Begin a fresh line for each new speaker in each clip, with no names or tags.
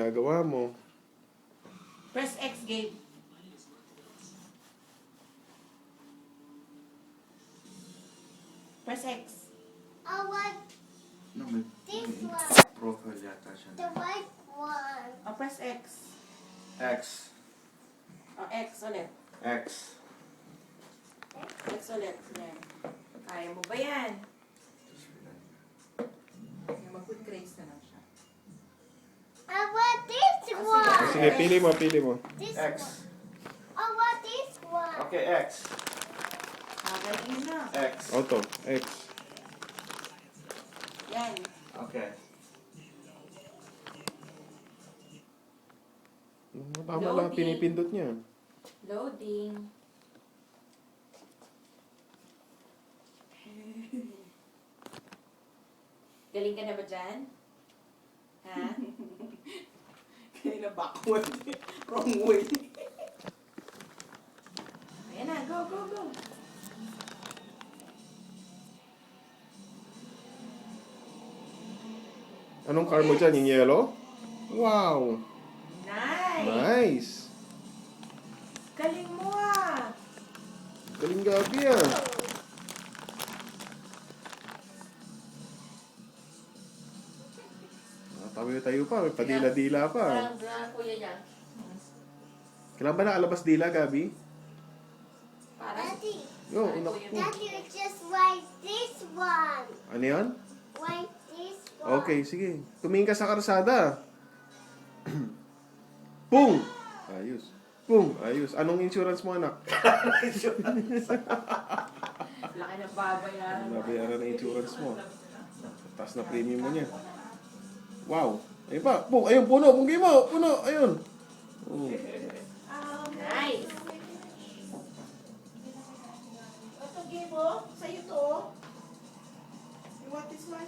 ginagawa mo.
Press X, Gabe. Press X.
I want
No, may
this
may
one.
profile yata siya.
The white one.
Oh, press X.
X.
Oh, X ulit.
X.
X ulit. Yan. Kaya mo ba yan? Mag-good grades na lang siya.
I want this
Oh,
one.
Sige, pili mo, pili mo.
This
X.
one. I want this one.
Okay, X.
Galing na.
X.
Auto, X.
Yan.
Okay.
Tama lang, pinipindot niya.
Loading. Galing ka na ba dyan? Ha?
Kanina backward. Wrong way.
Ayan na, go, go, go.
Anong car mo dyan? Yung yellow? Wow!
Nice!
Nice!
Galing mo ah!
Galing Gabi ah. Tayo pa, may padila-dila pa.
Parang kuya niya.
Kailan ba nakalabas dila, Gabi?
Parang
Daddy,
Yo,
Ay,
unak
kuya.
ko.
Daddy, just write this one.
Ano yan?
Write this one.
Okay, sige. Tumingin ka sa karsada. Pung! Ayos. Pung! Ayos. Anong insurance mo, anak?
laki ng babayaran.
Nabayaran na insurance mo. Taas na premium mo niya. Wow! Ayun pa. Pung! Ayun, puno! Punggi mo! Puno! Ayun! Oh.
Nice!
Ito, game mo. Sa'yo to. You want this one?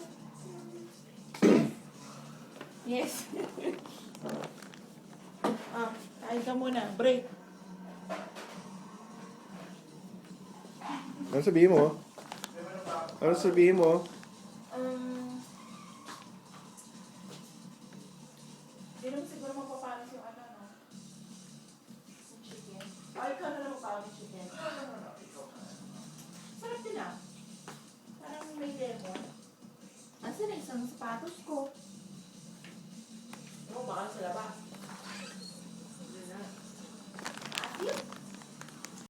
Yes.
Kain ka muna. Break.
Ano sabihin mo? Ano sabihin mo?
Hindi naman siguro mapapalas yung ano, no? Yung chicken. Oh, ikaw na lang mapapalas yung chicken. No. Sarap din ah. Parang may lemon.
Asan na isang sapatos ko?